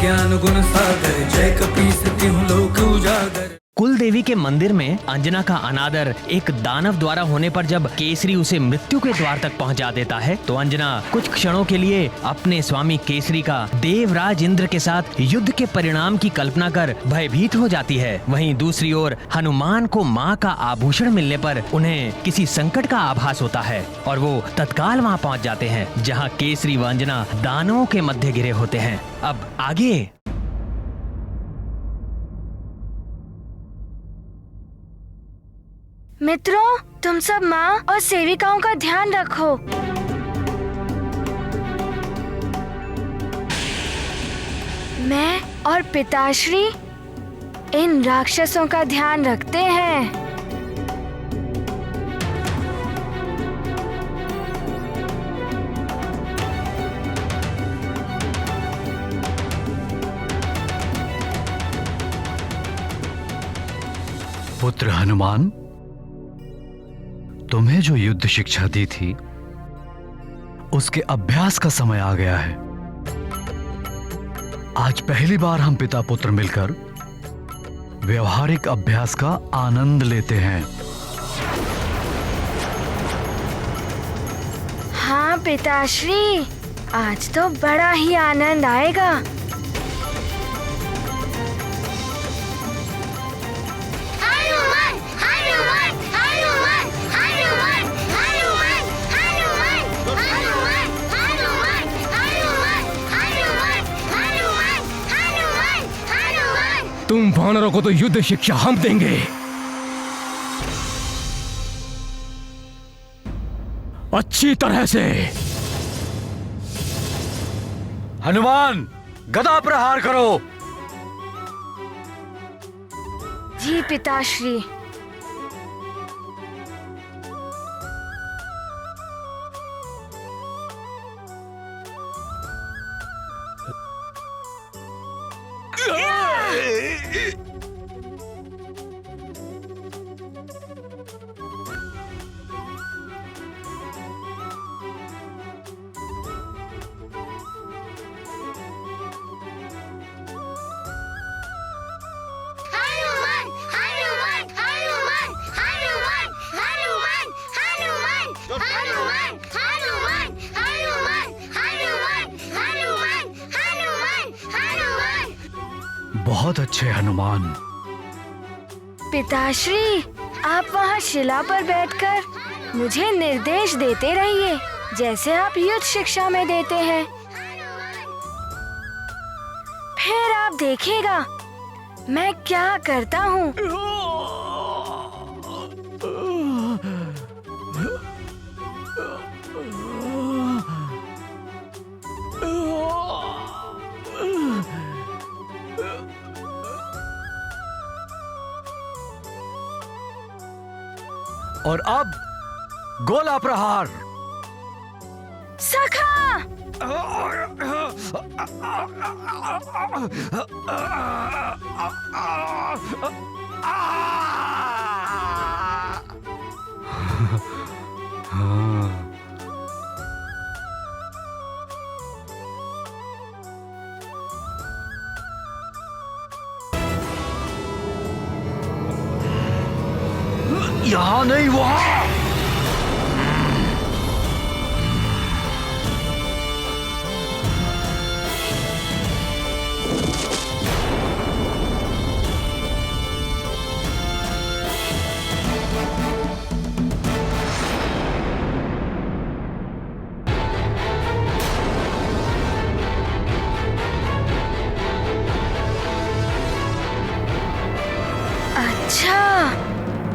ज्ञान गुण सागर, जय कपीस तिहुँ लोक उजागर। कुल देवी के मंदिर में अंजना का अनादर एक दानव द्वारा होने पर जब केसरी उसे मृत्यु के द्वार तक पहुंचा देता है तो अंजना कुछ क्षणों के लिए अपने स्वामी केसरी का देवराज इंद्र के साथ युद्ध के परिणाम की कल्पना कर भयभीत हो जाती है। वहीं दूसरी ओर हनुमान को मां का आभूषण मिलने पर उन्हें किसी संकट का आभास होता है और वो तत्काल वहां पहुंच जाते हैं जहां केसरी व अंजना दानवों के मध्य घिरे होते हैं। अब आगे मित्रों, तुम सब माँ और सेविकाओं का ध्यान रखो। मैं और पिताश्री इन राक्षसों का ध्यान रखते हैं। पुत्र हनुमान, तुम्हें जो युद्ध शिक्षा दी थी उसके अभ्यास का समय आ गया है। आज पहली बार हम पिता पुत्र मिलकर व्यवहारिक अभ्यास का आनंद लेते हैं। हाँ पिताश्री, आज तो बड़ा ही आनंद आएगा। तुम वानरों को तो युद्ध शिक्षा हम देंगे। अच्छी तरह से। हनुमान, गदा प्रहार करो। जी पिताश्री। बहुत अच्छे हनुमान। पिताश्री, आप वहाँ शिला पर बैठकर मुझे निर्देश देते रहिए जैसे आप युद्ध शिक्षा में देते हैं। फिर आप देखिएगा मैं क्या करता हूँ। और अब गोला प्रहार। सखा! यहाँ नहीं, वहाँ। अच्छा,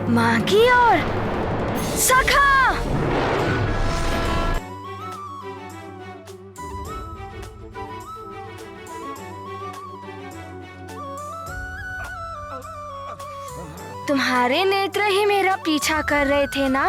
माँ की ओर। सखा! तुम्हारे नेत्र ही मेरा पीछा कर रहे थे ना?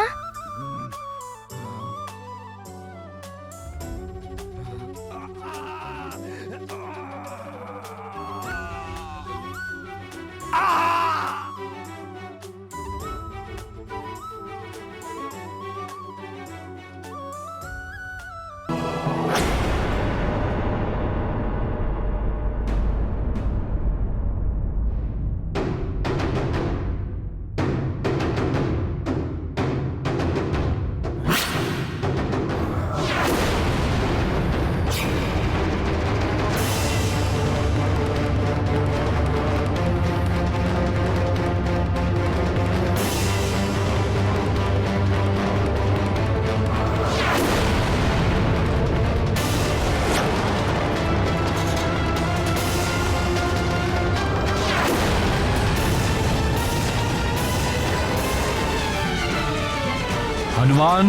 हनुमान,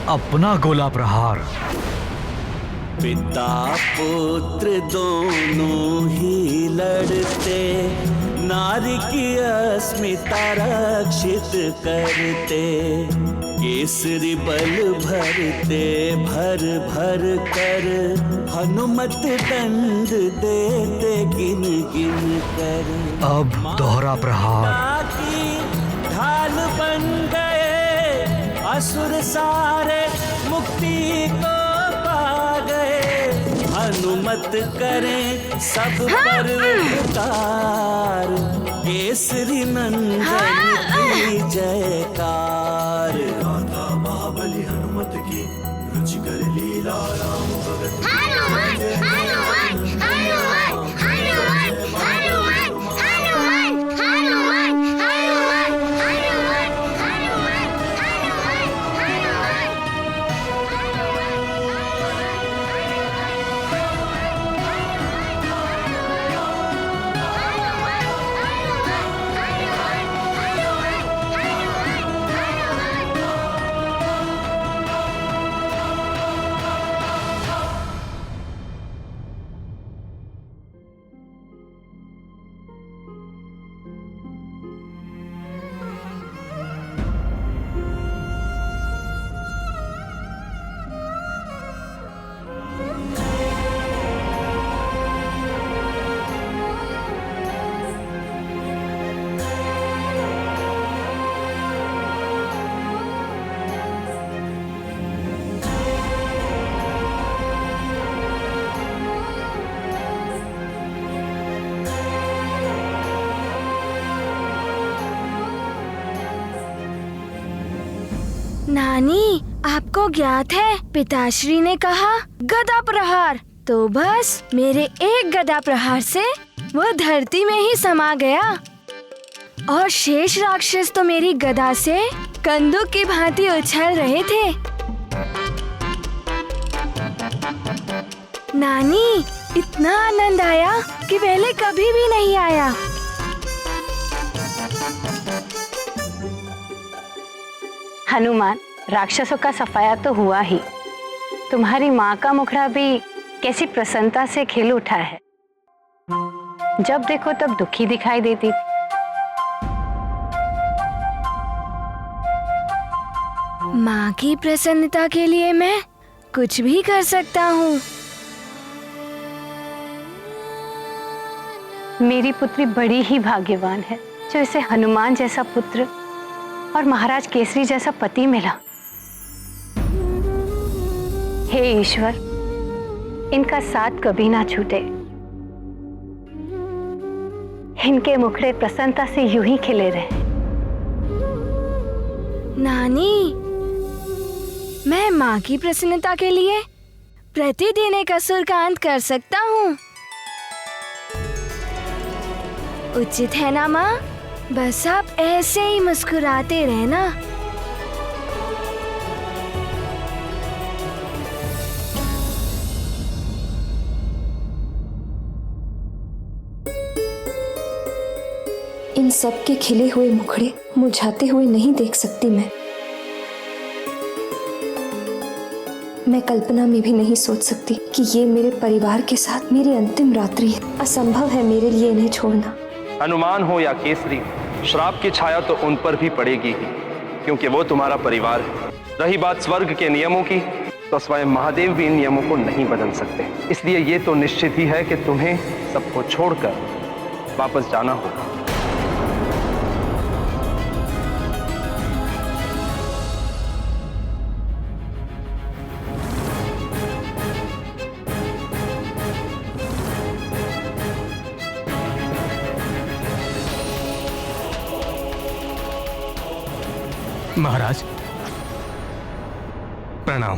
अपना गोला प्रहार। पिता पुत्र दोनों ही लड़ते, नारी की अस्मिता रक्षित करते। केसरी बल भरते भर भर कर, हनुमत दंड देते गिन गिन कर। अब दोहरा प्रहार। की ढाल बन गए असुर सारे, मुक्ति को पा गए। हनुमत करें सब पर उपकार, केसरी नंदन की जयकार। गाथा महाबली हनुमत की, रुचिकर लीला राम भगत। नानी, आपको ज्ञात है पिताश्री ने कहा गदा प्रहार, तो बस मेरे एक गदा प्रहार से वो धरती में ही समा गया और शेष राक्षस तो मेरी गदा से कंदूक की भांति उछल रहे थे। नानी, इतना आनंद आया कि पहले कभी भी नहीं आया। हनुमान, राक्षसों का सफाया तो हुआ ही, तुम्हारी माँ का मुखड़ा भी कैसी प्रसन्नता से खिल उठा है। जब देखो तब दुखी दिखाई देती थी। माँ की प्रसन्नता के लिए मैं कुछ भी कर सकता हूँ। मेरी पुत्री बड़ी ही भाग्यवान है जो इसे हनुमान जैसा पुत्र और महाराज केसरी जैसा पति मिला। हे ईश्वर, इनका साथ कभी ना छूटे। इनके मुखड़े प्रसन्नता से यूं ही खिले रहे। नानी, मैं माँ की प्रसन्नता के लिए प्रतिदिन एक असुर का अंत कर सकता हूँ। उचित है ना माँ? बस आप ऐसे ही मुस्कुराते रहना। इन सब के खिले हुए मुखड़े मुरझाते हुए नहीं देख सकती मैं कल्पना में भी नहीं सोच सकती कि ये मेरे परिवार के साथ मेरी अंतिम रात्रि है। असंभव है मेरे लिए इन्हें छोड़ना। हनुमान हो या केसरी, श्राप की छाया तो उन पर भी पड़ेगी ही, क्योंकि वो तुम्हारा परिवार है। रही बात स्वर्ग के नियमों की, तो स्वयं महादेव भी इन नियमों को नहीं बदल सकते। इसलिए ये तो निश्चित ही है कि तुम्हें सबको छोड़कर वापस जाना होगा। महाराज, प्रणाम।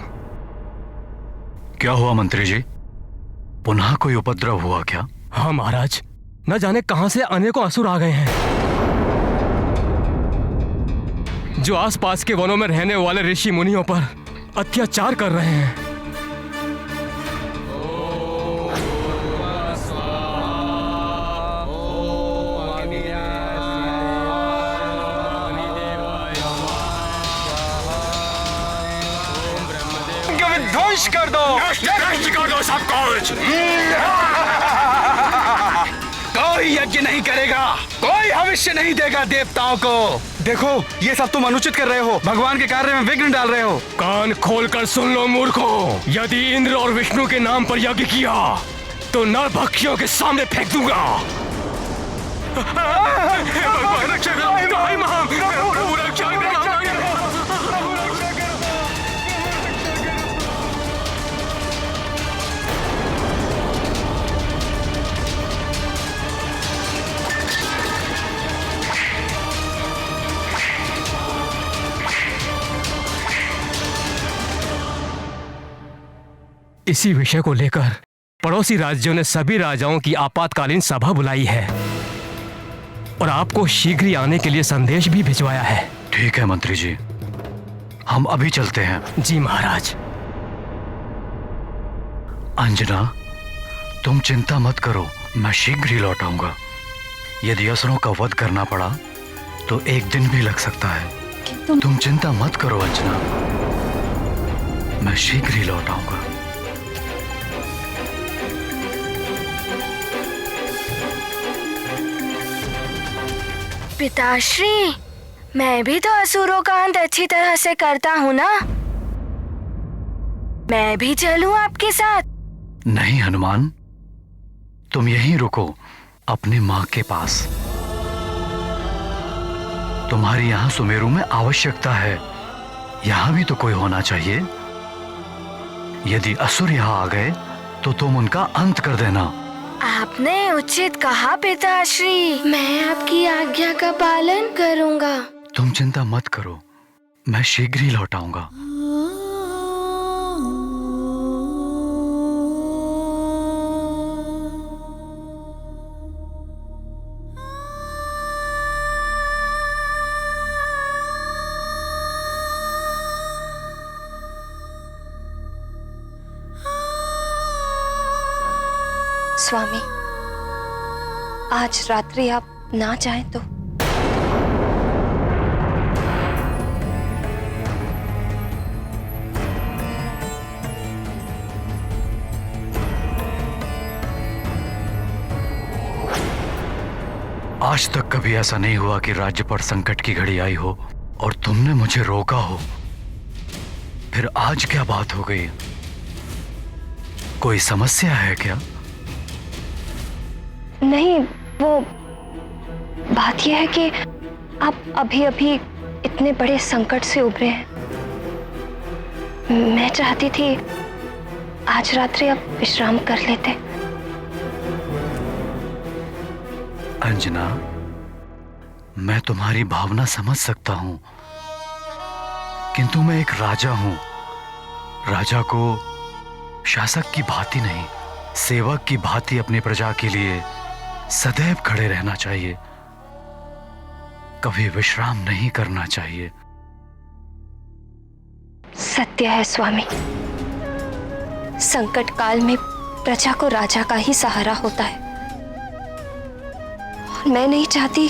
क्या हुआ मंत्री जी? पुनः कोई उपद्रव हुआ क्या? हाँ महाराज, न जाने कहां से अनेकों असुर आ गए हैं, जो आसपास के वनों में रहने वाले ऋषि मुनियों पर अत्याचार कर रहे हैं। सब कुछ। कोई यज्ञ नहीं करेगा, कोई भविष्य नहीं देगा देवताओं को। देखो, ये सब तुम अनुचित कर रहे हो, भगवान के कार्य में विघ्न डाल रहे हो। कान खोलकर सुन लो मूर्खों, यदि इंद्र और विष्णु के नाम पर यज्ञ किया तो नरभक्षियों के सामने फेंक दूंगा। भगवान रक्षा करो, भाई महान, प्रभु रक्षा करो। इसी विषय को लेकर पड़ोसी राज्यों ने सभी राजाओं की आपातकालीन सभा बुलाई है और आपको शीघ्र ही आने के लिए संदेश भी भिजवाया है। ठीक है मंत्री जी, हम अभी चलते हैं। जी महाराज। अंजना, तुम चिंता मत करो, मैं शीघ्र ही लौट आऊंगा। यदि असुरों का वध करना पड़ा तो एक दिन भी लग सकता है। तुम चिंता मत करो अंजना, मैं शीघ्र ही लौट आऊंगा। पिताश्री, मैं भी तो असुरों का अंत अच्छी तरह से करता हूँ ना। मैं भी चलूं आपके साथ? नहीं हनुमान, तुम यहीं रुको अपनी माँ के पास। तुम्हारी यहाँ सुमेरु में आवश्यकता है, यहाँ भी तो कोई होना चाहिए। यदि असुर यहाँ आ गए तो तुम उनका अंत कर देना। आपने उचित कहा पिताश्री, मैं आपकी आज्ञा का पालन करूंगा। तुम चिंता मत करो, मैं शीघ्र ही लौट आऊंगा। स्वामी, आज रात्रि आप ना जाएं तो। आज तक कभी ऐसा नहीं हुआ कि राज्य पर संकट की घड़ी आई हो और तुमने मुझे रोका हो। फिर आज क्या बात हो गई? कोई समस्या है क्या? नहीं, वो बात यह है कि आप अभी अभी इतने बड़े संकट से उभरे हैं। मैं चाहती थी आज रात्रि आप विश्राम कर लेते। अंजना, मैं तुम्हारी भावना समझ सकता हूं, किंतु मैं एक राजा हूं। राजा को शासक की भांति नहीं, सेवक की भांति अपनी प्रजा के लिए सदैव खड़े रहना चाहिए, कभी विश्राम नहीं करना चाहिए। सत्य है स्वामी, संकट काल में प्रजा को राजा का ही सहारा होता है। और मैं नहीं चाहती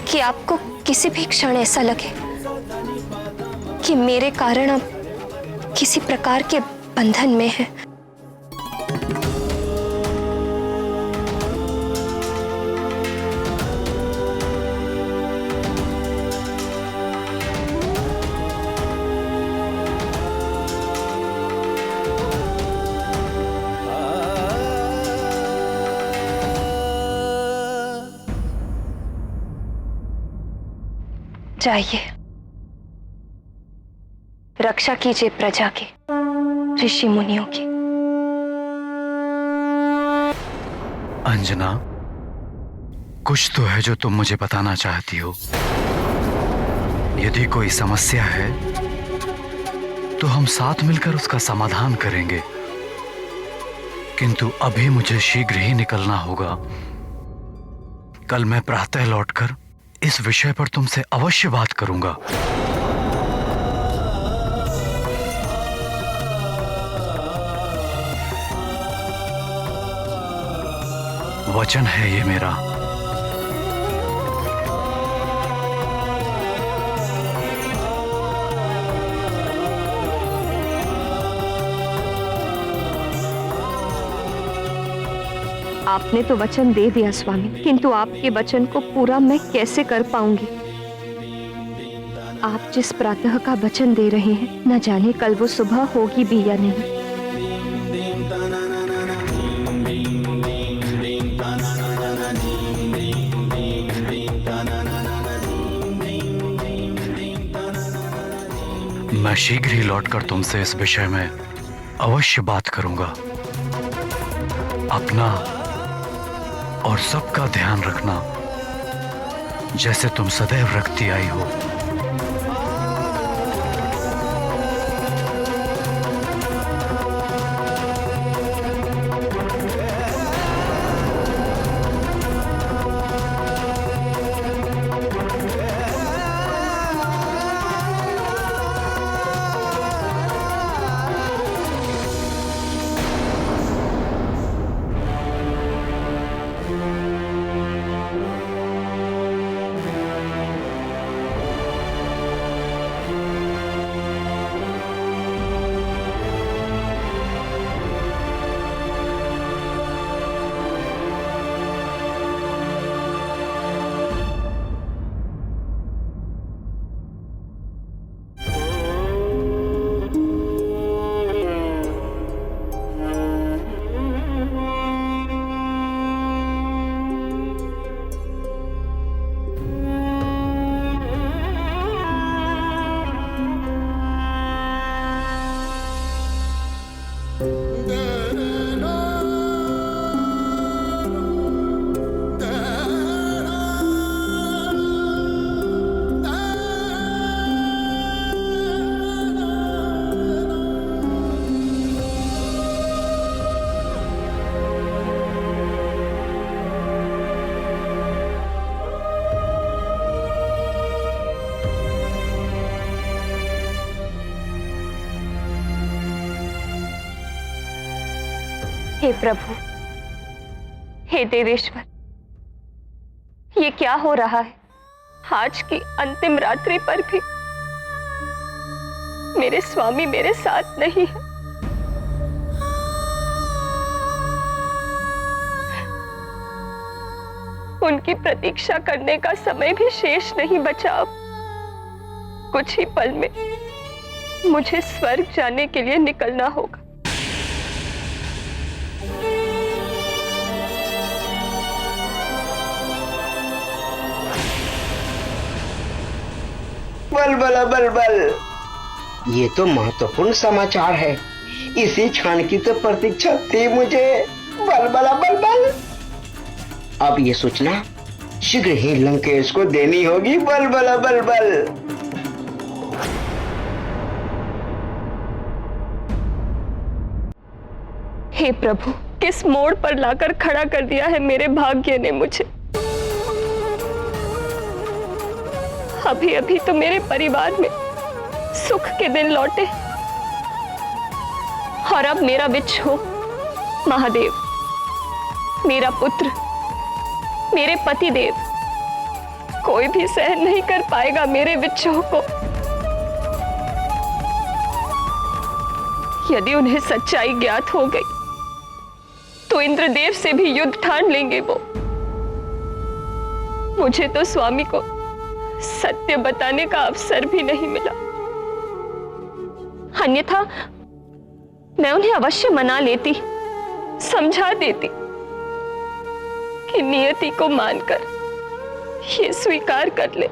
कि आपको किसी भी क्षण ऐसा लगे कि मेरे कारण आप किसी प्रकार के बंधन में हैं। जाइए, रक्षा कीजिए प्रजा की, ऋषि मुनियों की। अंजना, कुछ तो है जो तुम मुझे बताना चाहती हो। यदि कोई समस्या है तो हम साथ मिलकर उसका समाधान करेंगे, किंतु अभी मुझे शीघ्र ही निकलना होगा। कल मैं प्रातः लौटकर इस विषय पर तुमसे अवश्य बात करूंगा। वचन है ये मेरा। आपने तो वचन दे दिया स्वामी, किंतु आपके वचन को पूरा मैं कैसे कर पाऊंगी। आप जिस प्रातः का वचन दे रहे हैं, न जाने कल वो सुबह होगी भी या नहीं। मैं शीघ्र ही लौटकर तुमसे इस विषय में अवश्य बात करूंगा। अपना और सबका ध्यान रखना, जैसे तुम सदैव रखती आई हो। हे प्रभु, हे देवेश्वर, ये क्या हो रहा है? आज की अंतिम रात्रि पर भी मेरे स्वामी मेरे साथ नहीं है। उनकी प्रतीक्षा करने का समय भी शेष नहीं बचा। अब कुछ ही पल में मुझे स्वर्ग जाने के लिए निकलना होगा। बल बल बल बल, ये तो महत्वपूर्ण समाचार है। इसी क्षण की तो प्रतीक्षा थी मुझे। बल बल बल बल, अब ये सूचना शीघ्र ही लंकेश को देनी होगी। बल बल बल बल। हे प्रभु, किस मोड़ पर लाकर खड़ा कर दिया है मेरे भाग्य ने मुझे। अभी अभी तो मेरे परिवार में सुख के दिन लौटे, और अब मेरा विच्छोह महादेव, मेरा पुत्र, मेरे पतिदेव, कोई भी सहन नहीं कर पाएगा मेरे विच्छोह को। यदि उन्हें सच्चाई ज्ञात हो गई तो इंद्रदेव से भी युद्ध ठान लेंगे वो। मुझे तो स्वामी को सत्य बताने का अवसर भी नहीं मिला, अन्यथा मैं उन्हें अवश्य मना लेती, समझा देती कि नियति को मानकर ये स्वीकार कर ले।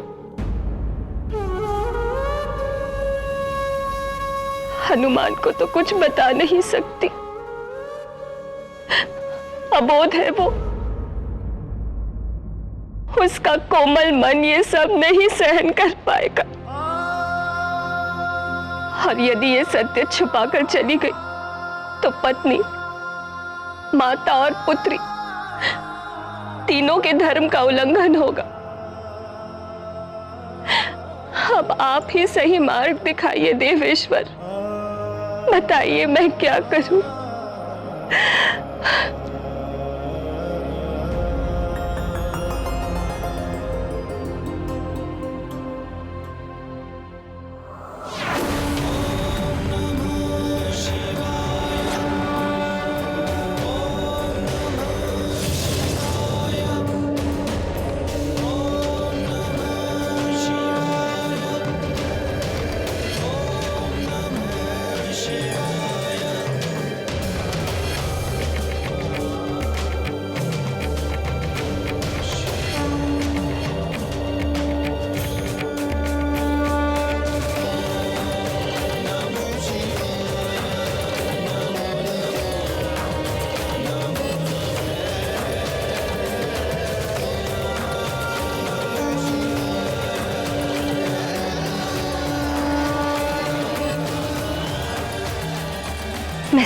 हनुमान को तो कुछ बता नहीं सकती, अबोध है वो। उसका कोमल मन ये सब नहीं सहन कर पाएगा, और यदि ये सत्य छुपाकर चली गई तो पत्नी, माता और पुत्री तीनों के धर्म का उल्लंघन होगा। अब आप ही सही मार्ग दिखाइए देवेश्वर, बताइए मैं क्या करूं।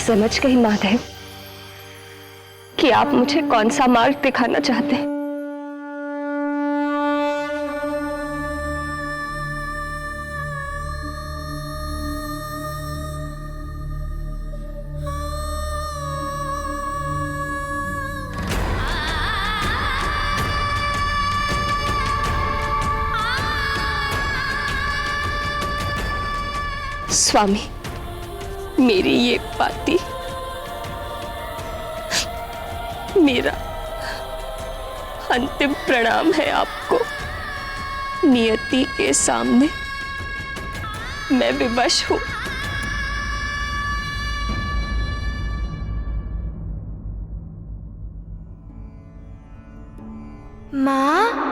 समझ गई माधव कि आप मुझे कौन सा मार्ग दिखाना चाहते हैं। स्वामी, मेरी ये पाती मेरा अंतिम प्रणाम है आपको। नियति के सामने मैं विवश हूं। माँ,